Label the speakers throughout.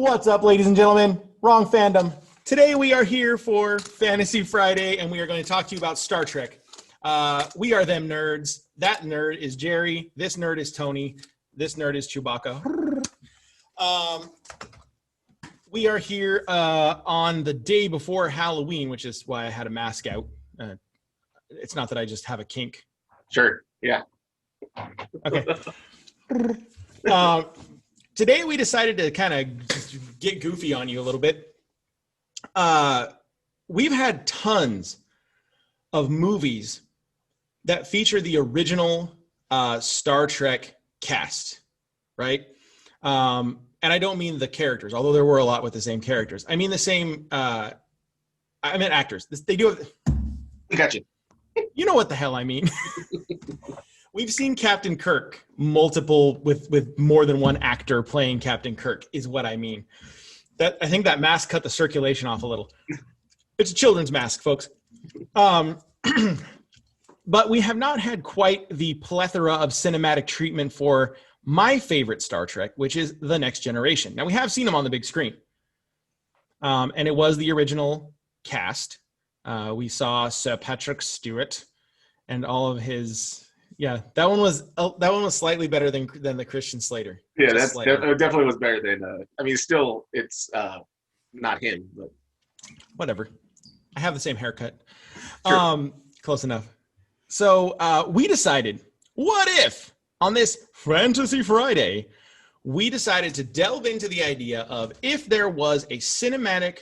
Speaker 1: What's up, ladies and gentlemen? Wrong fandom. Today we are here for Fantasy Friday, and we are going to talk to you about Star Trek. We are them nerds. That nerd is Jerry. This nerd is Tony. This nerd is Chewbacca. We are here on the day before Halloween, which is why I had a mask out. It's not that I just have a kink.
Speaker 2: Sure. Yeah.
Speaker 1: Okay. Today we decided to kind of get goofy on you a little bit. We've had tons of movies that feature the original Star Trek cast, right? And I don't mean the characters, although there were a lot with the same characters. I mean the same. I meant actors. They do have.
Speaker 2: I got you.
Speaker 1: You know what the hell I mean. We've seen Captain Kirk multiple with more than one actor playing Captain Kirk is what I mean. That I think that mask cut the circulation off a little. It's a children's mask, folks. But we have not had quite the plethora of cinematic treatment for my favorite Star Trek, which is The Next Generation. Now, we have seen them on the big screen. And it was the original cast. We saw Sir Patrick Stewart and all of his... Yeah, that one was slightly better than the Christian Slater.
Speaker 2: Yeah, that definitely was better than. I mean, still, it's not him, but
Speaker 1: whatever. I have the same haircut.
Speaker 2: Sure.
Speaker 1: Close enough. So we decided, what if on this Fantasy Friday, we decided to delve into the idea of if there was a cinematic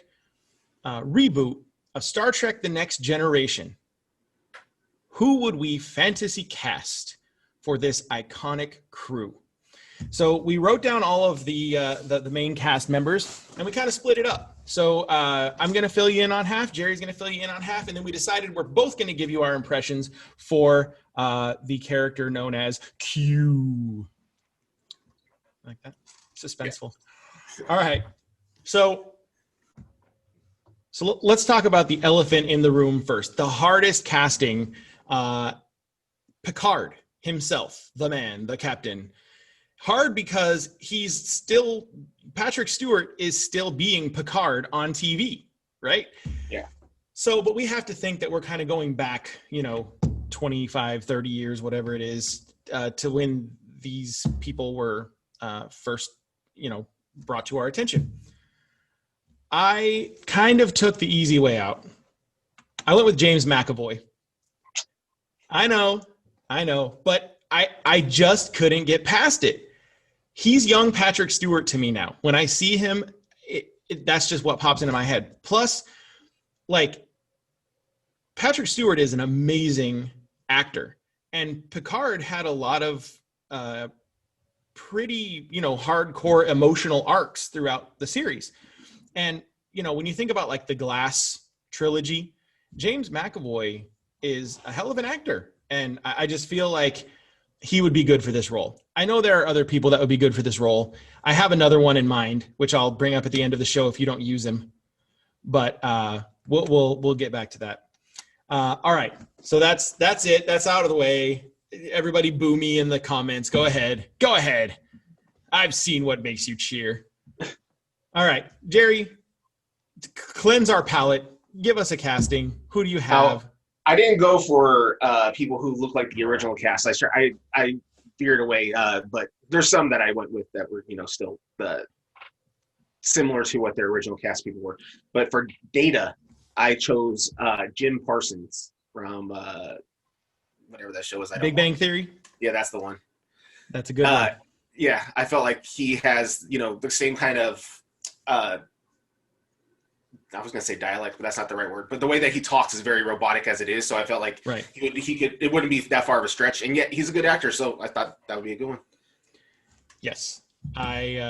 Speaker 1: reboot of Star Trek: The Next Generation. Who would we fantasy cast for this iconic crew? So we wrote down all of the main cast members, and we kind of split it up. So I'm going to fill you in on half. Jerry's going to fill you in on half. And then we decided we're both going to give you our impressions for the character known as Q. Like that? Suspenseful. Yeah. All right. So let's talk about the elephant in the room first. The hardest casting... Picard himself, the man, the captain. Hard because Patrick Stewart is still being Picard on TV, right?
Speaker 2: Yeah.
Speaker 1: So, but we have to think that we're kind of going back, 25, 30 years, whatever it is, to when these people were first, brought to our attention. I kind of took the easy way out. I went with James McAvoy. I know, but I just couldn't get past it. He's young Patrick Stewart to me now. When I see him, that's just what pops into my head. Plus, Patrick Stewart is an amazing actor, and Picard had a lot of pretty, hardcore emotional arcs throughout the series. And, when you think about the Glass trilogy, James McAvoy is a hell of an actor. And I just feel like he would be good for this role. I know there are other people that would be good for this role. I have another one in mind, which I'll bring up at the end of the show if you don't use him. But we'll get back to that. All right. So that's it. That's out of the way. Everybody boo me in the comments. Go ahead. Go ahead. I've seen what makes you cheer. All right. Jerry, cleanse our palate. Give us a casting. Who do you have?
Speaker 2: I didn't go for people who look like the original cast. I veered away, but there's some that I went with that were still similar to what their original cast people were. But for Data, I chose Jim Parsons from whatever that show was.
Speaker 1: Big Bang Theory.
Speaker 2: Yeah, that's the one.
Speaker 1: That's a good one.
Speaker 2: Yeah, I felt like he has the same kind of. I was going to say dialect, but that's not the right word. But the way that he talks is very robotic as it is. So I felt like he could. It wouldn't be that far of a stretch, and yet he's a good actor. So I thought that would be a good one.
Speaker 1: Yes, that's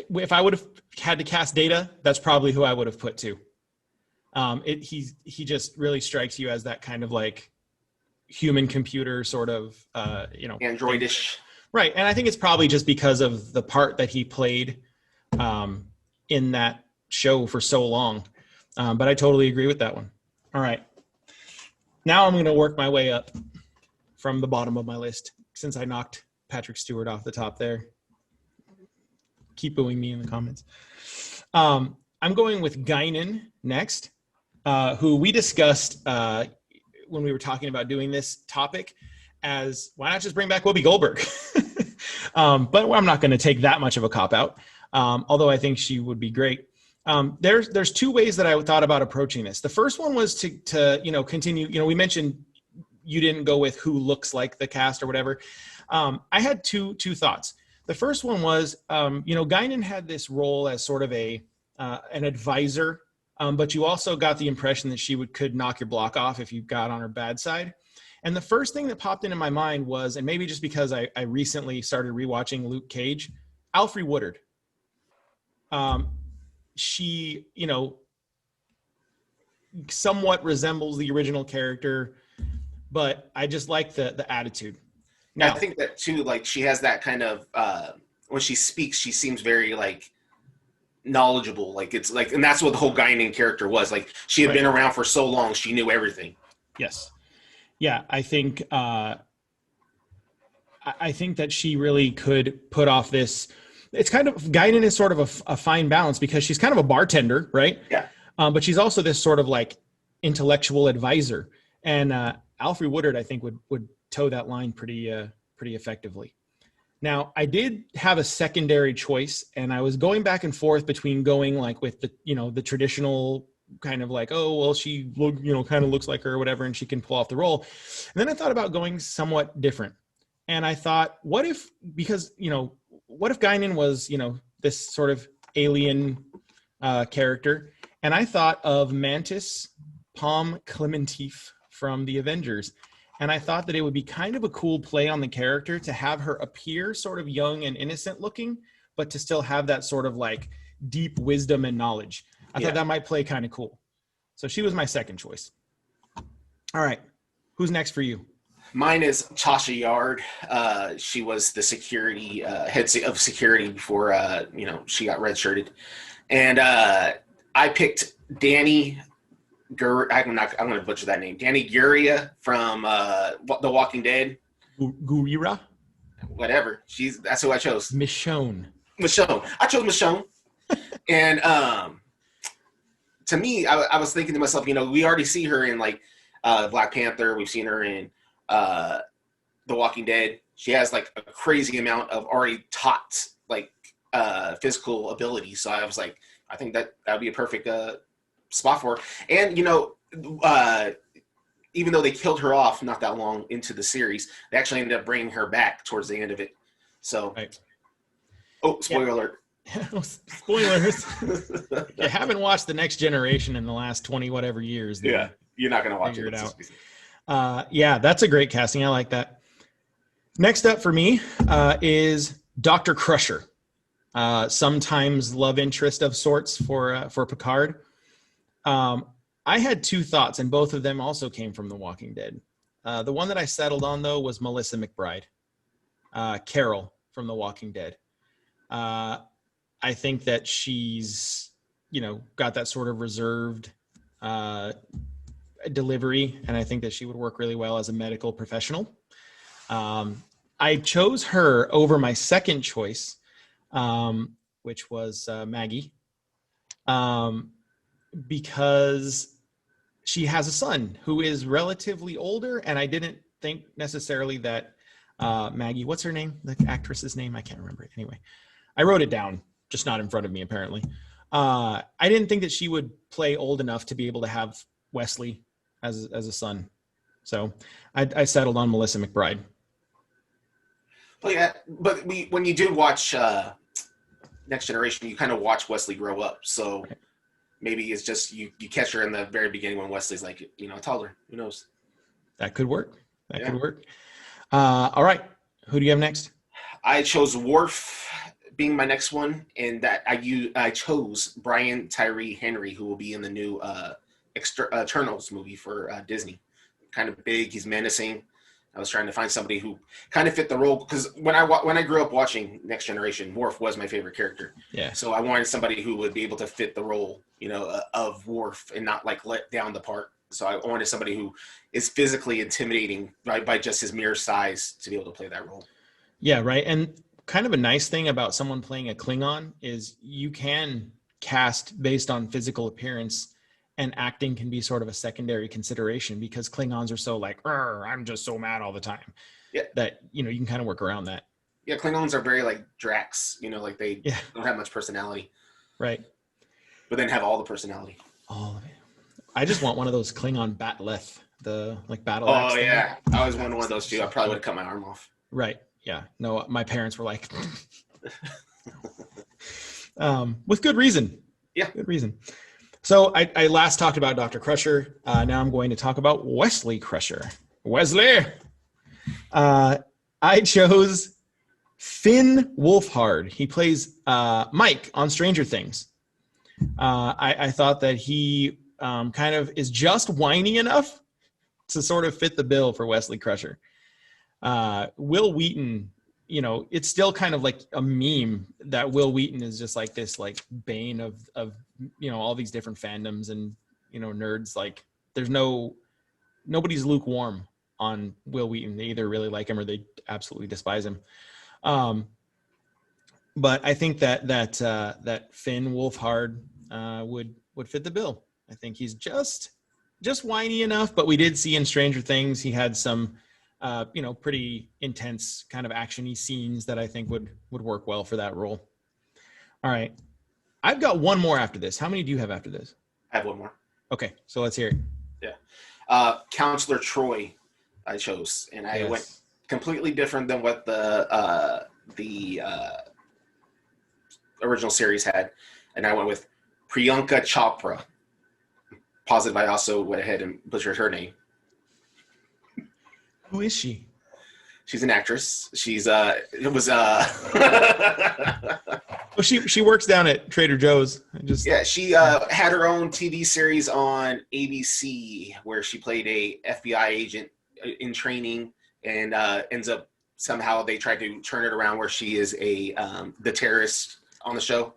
Speaker 1: if I would have had to cast Data, that's probably who I would have put too. He just really strikes you as that kind of human computer sort of
Speaker 2: androidish.
Speaker 1: Right, and I think it's probably just because of the part that he played in that show for so long, but I totally agree with that one. All right, now I'm going to work my way up from the bottom of my list since I knocked Patrick Stewart off the top there. keep booing me in the comments. I'm going with Guinan next, who we discussed when we were talking about doing this topic as why not just bring back Whoopi Goldberg? But I'm not going to take that much of a cop out, although I think she would be great. There's two ways that I thought about approaching this. The first one was to continue. We mentioned you didn't go with who looks like the cast or whatever. I had two thoughts. The first one was, Guinan had this role as sort of an advisor, but you also got the impression that she could knock your block off if you got on her bad side. And the first thing that popped into my mind was, and maybe just because I recently started rewatching Luke Cage, Alfre Woodard. She, somewhat resembles the original character, but I just like the attitude.
Speaker 2: Now, I think that too, like she has that kind of when she speaks, she seems very like knowledgeable. Like it's like, and that's what the whole Guinan character was. Like she had been around for so long, she knew everything.
Speaker 1: Yes. Yeah, I think that she really could put off this. It's kind of Guinan is sort of a fine balance because she's kind of a bartender, right?
Speaker 2: Yeah.
Speaker 1: But she's also this sort of like intellectual advisor, and Alfre Woodard I think would toe that line pretty effectively. Now, I did have a secondary choice, and I was going back and forth between going like with the traditional kind of like, oh, well, she kind of looks like her or whatever, and she can pull off the role. And then I thought about going somewhat different. And I thought, what if Guinan was, this sort of alien character? And I thought of Mantis Palm Clementif from the Avengers. And I thought that it would be kind of a cool play on the character to have her appear sort of young and innocent looking, but to still have that sort of like deep wisdom and knowledge. I thought that might play kind of cool. So she was my second choice. All right. Who's next for you?
Speaker 2: Mine is Tasha Yard. She was the security head of security before she got redshirted, and I picked Danny. I'm going to butcher that name. Danny Guria from The Walking Dead.
Speaker 1: Gurira?
Speaker 2: Whatever. That's who I chose.
Speaker 1: Michonne.
Speaker 2: I chose Michonne. And to me, I was thinking to myself, we already see her in like Black Panther. We've seen her in The Walking Dead. She has like a crazy amount of already taught like physical ability. So I was like, I think that would be a perfect spot for her. And even though they killed her off not that long into the series, they actually ended up bringing her back towards the end of it. So, spoiler alert.
Speaker 1: Spoilers. If you haven't watched The Next Generation in the last 20 whatever years,
Speaker 2: you're not going to watch
Speaker 1: it out. That's a great casting. I like that. Next up for me is Dr. Crusher, sometimes love interest of sorts for Picard. I had two thoughts, and both of them also came from The Walking Dead. The one that I settled on, though, was Melissa McBride, Carol from The Walking Dead. I think that she's, got that sort of reserved delivery, and I think that she would work really well as a medical professional. I chose her over my second choice, which was Maggie, because she has a son who is relatively older, and I didn't think necessarily that Maggie, what's her name? The actress's name? I can't remember it. Anyway, I wrote it down, just not in front of me, apparently. I didn't think that she would play old enough to be able to have Wesley as a son. So I settled on Melissa McBride.
Speaker 2: Well, yeah, but when you do watch Next Generation, you kind of watch Wesley grow up. So maybe it's just you catch her in the very beginning when Wesley's like, a toddler. Who knows? That could work.
Speaker 1: Could work. All right. Who do you have next?
Speaker 2: I chose Worf being my next one, and that I chose Brian Tyree Henry, who will be in the new Eternals movie for Disney. Kind of big. He's menacing. I was trying to find somebody who kind of fit the role, because when I grew up watching Next Generation, Worf was my favorite character.
Speaker 1: Yeah.
Speaker 2: So I wanted somebody who would be able to fit the role, of Worf and not like let down the part. So I wanted somebody who is physically intimidating by just his mere size to be able to play that role.
Speaker 1: Yeah, right. And kind of a nice thing about someone playing a Klingon is you can cast based on physical appearance, and acting can be sort of a secondary consideration because Klingons are so like, I'm just so mad all the time.
Speaker 2: Yeah.
Speaker 1: That, you can kind of work around that.
Speaker 2: Yeah, Klingons are very like Drax, like they don't have much personality.
Speaker 1: Right.
Speaker 2: But then have all the personality.
Speaker 1: All of it. I just want one of those Klingon batleth, the like battle axe.
Speaker 2: Oh yeah, I always wanted one of those too. I probably would have cut my arm off.
Speaker 1: Right. Yeah. No, my parents were like, with good reason.
Speaker 2: Yeah.
Speaker 1: Good reason. So I last talked about Dr. Crusher. Now I'm going to talk about Wesley Crusher. Wesley. I chose Finn Wolfhard. He plays Mike on Stranger Things. I thought that he kind of is just whiny enough to sort of fit the bill for Wesley Crusher. Will Wheaton, it's still kind of like a meme that Will Wheaton is just like this like bane of all these different fandoms and nerds. Like nobody's lukewarm on Will Wheaton. They either really like him or they absolutely despise him. But I think that Finn Wolfhard would fit the bill. I think he's just whiny enough, but we did see in Stranger Things he had some pretty intense kind of actiony scenes that I think would work well for that role. All right. I've got one more after this. How many do you have after this?
Speaker 2: I have one more.
Speaker 1: Okay, so let's hear it.
Speaker 2: Yeah. Counselor Troi I chose, and I went completely different than what the original series had, and I went with Priyanka Chopra. Positive I also went ahead and butchered her name.
Speaker 1: Who is she?
Speaker 2: She's an actress. She's
Speaker 1: Well, she works down at Trader Joe's.
Speaker 2: She had her own TV series on ABC where she played a FBI agent in training, and ends up somehow they tried to turn it around where she is the terrorist on the show.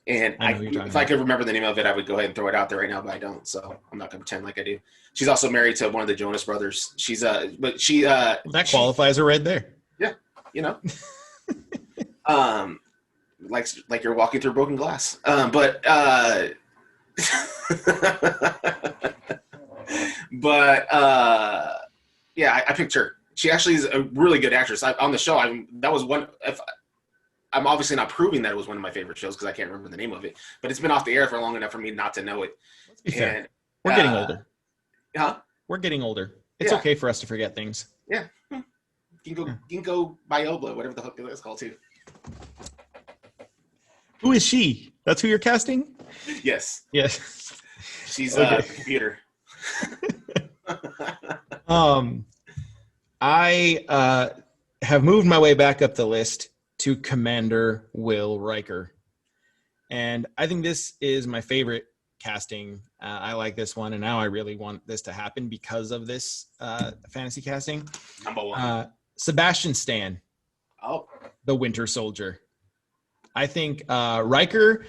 Speaker 2: And if I could remember the name of it, I would go ahead and throw it out there right now, but I don't, so I'm not going to pretend like I do. She's also married to one of the Jonas Brothers. She's that
Speaker 1: qualifies her right there.
Speaker 2: Yeah, like you're walking through broken glass. I picked her. She actually is a really good actress. On the show, I'm obviously not proving that it was one of my favorite shows because I can't remember the name of it, but it's been off the air for long enough for me not to know it.
Speaker 1: Let's be fair. We're getting older.
Speaker 2: Huh?
Speaker 1: We're getting older. It's okay for us to forget things.
Speaker 2: Yeah. Ginkgo biloba, whatever the fuck it's called too.
Speaker 1: Who is she? That's who you're casting?
Speaker 2: Yes.
Speaker 1: Yes.
Speaker 2: She's a computer.
Speaker 1: I have moved my way back up the list to Commander Will Riker. And I think this is my favorite casting. I like this one, and now I really want this to happen because of this fantasy casting.
Speaker 2: Number one.
Speaker 1: Sebastian Stan.
Speaker 2: Oh.
Speaker 1: The Winter Soldier. I think Riker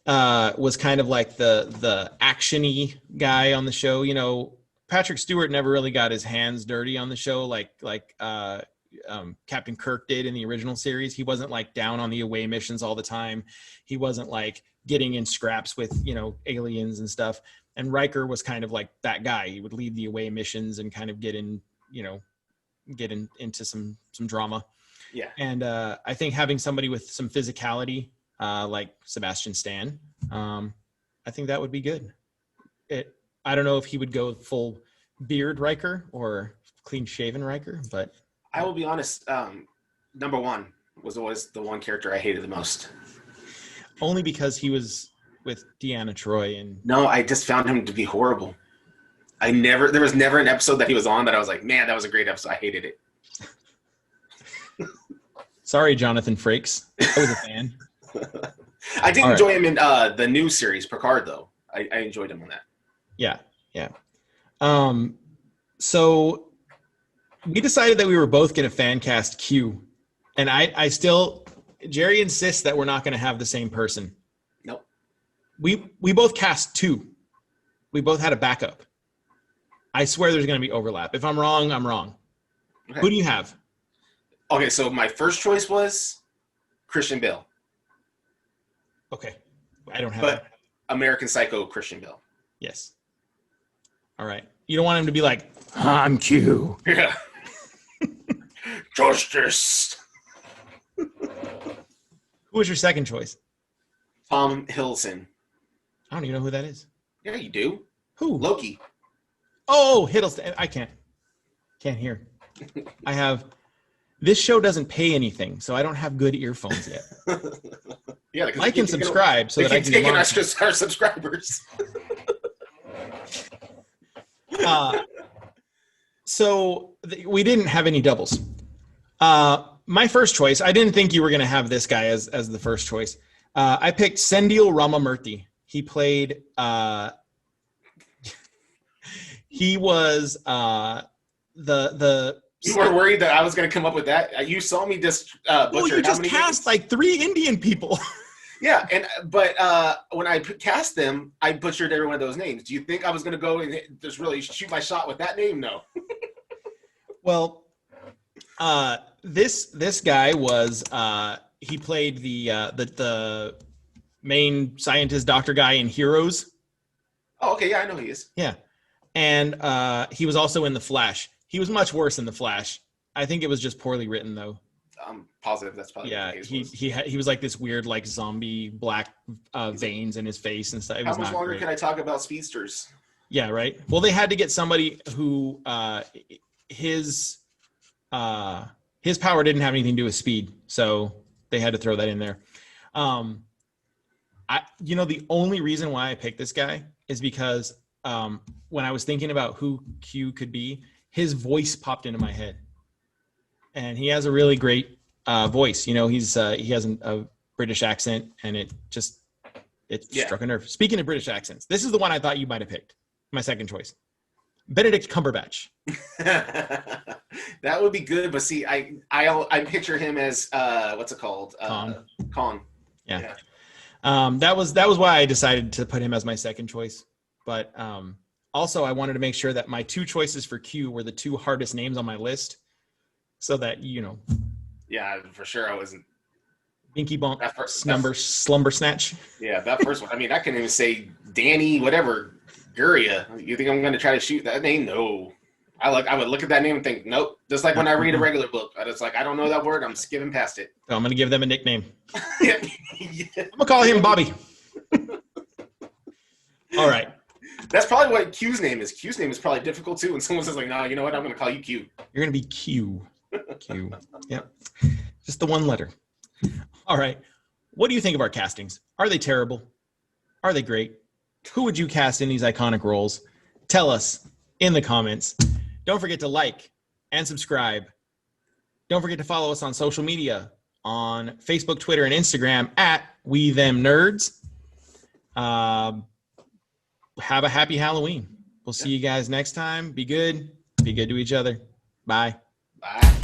Speaker 1: was kind of like the action-y guy on the show. Patrick Stewart never really got his hands dirty on the show like Captain Kirk did in the original series. He wasn't like down on the away missions all the time. He wasn't like getting in scraps with, aliens and stuff. And Riker was kind of like that guy. He would lead the away missions and kind of get into some drama.
Speaker 2: Yeah.
Speaker 1: And I think having somebody with some physicality, like Sebastian Stan, I think that would be good. I don't know if he would go full beard Riker or clean shaven Riker, but
Speaker 2: I will be honest. Number one was always the one character I hated the most.
Speaker 1: Only because he was with Deanna Troi, and
Speaker 2: no, I just found him to be horrible. There was never an episode that he was on that I was like, man, that was a great episode. I hated it.
Speaker 1: Sorry, Jonathan Frakes. I was a fan.
Speaker 2: I did enjoy him in the new series, Picard, though. I enjoyed him on that.
Speaker 1: Yeah. So we decided that we were both going to fan cast Q, and I still, Jerry insists that we're not going to have the same person.
Speaker 2: Nope.
Speaker 1: We both cast two. We both had a backup. I swear there's going to be overlap. If I'm wrong, I'm wrong. Okay. Who do you have?
Speaker 2: Okay, so my first choice was Christian Bale.
Speaker 1: Okay. I don't have
Speaker 2: But
Speaker 1: that.
Speaker 2: American Psycho Christian Bale.
Speaker 1: Yes. All right. You don't want him to be like, I'm Q.
Speaker 2: Yeah. Justice.
Speaker 1: Who was your second choice?
Speaker 2: Tom Hiddleston.
Speaker 1: I don't even know who that is.
Speaker 2: Yeah, you do.
Speaker 1: Who?
Speaker 2: Loki.
Speaker 1: Oh, Hiddleston. I can't hear. I have. This show doesn't pay anything, so I don't have good earphones yet.
Speaker 2: Yeah,
Speaker 1: like and subscribe so
Speaker 2: they
Speaker 1: that I
Speaker 2: keep
Speaker 1: can
Speaker 2: taking
Speaker 1: launch.
Speaker 2: our subscribers.
Speaker 1: We didn't have any doubles. My first choice, I didn't think you were going to have this guy as the first choice. I picked Sendil Ramamurthy. He played. He was the.
Speaker 2: You were worried that I was going to come up with that. You saw me just butcher.
Speaker 1: Well, you just cast like 3 Indian people.
Speaker 2: Yeah, but when I cast them, I butchered every one of those names. Do you think I was going to go and just really shoot my shot with that name? No.
Speaker 1: Well, this guy was he played the main scientist doctor guy in Heroes.
Speaker 2: Oh, okay, yeah, I know he is.
Speaker 1: Yeah, and he was also in The Flash. He was much worse in The Flash. I think it was just poorly written, though.
Speaker 2: I'm positive that's probably
Speaker 1: yeah.
Speaker 2: what the case was.
Speaker 1: He was like this weird like zombie black veins in his face and stuff. It was
Speaker 2: How much
Speaker 1: not
Speaker 2: longer
Speaker 1: great.
Speaker 2: can I talk about speedsters?
Speaker 1: Yeah, right. Well, they had to get somebody who his power didn't have anything to do with speed, so they had to throw that in there. The only reason why I picked this guy is because when I was thinking about who Q could be, his voice popped into my head, and he has a really great voice. You know, he has a British accent, and it struck a nerve. Speaking of British accents, this is the one I thought you might have picked. My second choice, Benedict Cumberbatch.
Speaker 2: That would be good, but see, I picture him as what's it called? Khan.
Speaker 1: Yeah. That was why I decided to put him as my second choice. But also, I wanted to make sure that my 2 choices for Q were the 2 hardest names on my list, so that
Speaker 2: Yeah, for sure, I wasn't.
Speaker 1: Binky Bonk, Slumber Snatch.
Speaker 2: Yeah, that first one. I mean, I couldn't even say Danny, whatever, Guria. You think I'm going to try to shoot that name? No. I would look at that name and think, nope. Just like when I read a regular book, it's like I don't know that word. I'm skipping past it.
Speaker 1: So I'm going to give them a nickname.
Speaker 2: Yeah.
Speaker 1: I'm going to call him Bobby. All right.
Speaker 2: That's probably what Q's name is. Q's name is probably difficult too. And someone says like, no, you know what? I'm going to call you Q.
Speaker 1: You're going to be Q. Q. Yep. Just the one letter. All right. What do you think of our castings? Are they terrible? Are they great? Who would you cast in these iconic roles? Tell us in the comments. Don't forget to like and subscribe. Don't forget to follow us on social media on Facebook, Twitter, and Instagram at WeThemNerds. Have a happy Halloween. We'll see you guys next time. Be good. Be good to each other. Bye.
Speaker 2: Bye.